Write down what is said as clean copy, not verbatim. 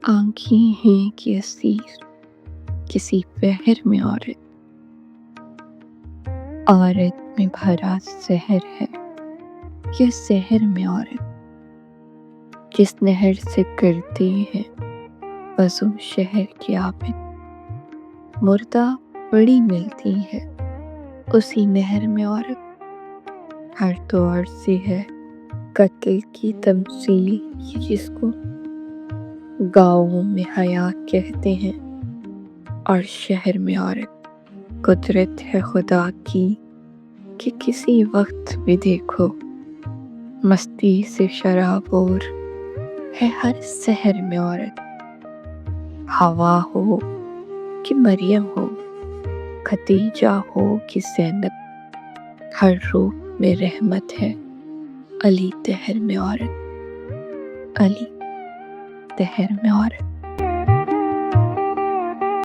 آنکھیں ہیں کہ اسیر کسی پہر میں عورت میں بھرا سحر ہے کہ سحر میں عورت جس نہر سے کرتی ہے وضو شہر کی عابد مردہ بڑی ملتی ہے اسی نہر میں عورت ہر دور سے ہے قتل کی تمثیل یہ جس کو گاؤں میں حیا کہتے ہیں اور شہر میں عورت قدرت ہے خدا کی کہ کسی وقت بھی دیکھو مستی سے شرابور ہے ہر سحر میں عورت ہوا ہو کہ مریم ہو ختیجہ ہو کہ زینب ہر روپ میں رحمت ہے علی تہر میں عورت علی تہر میں عورت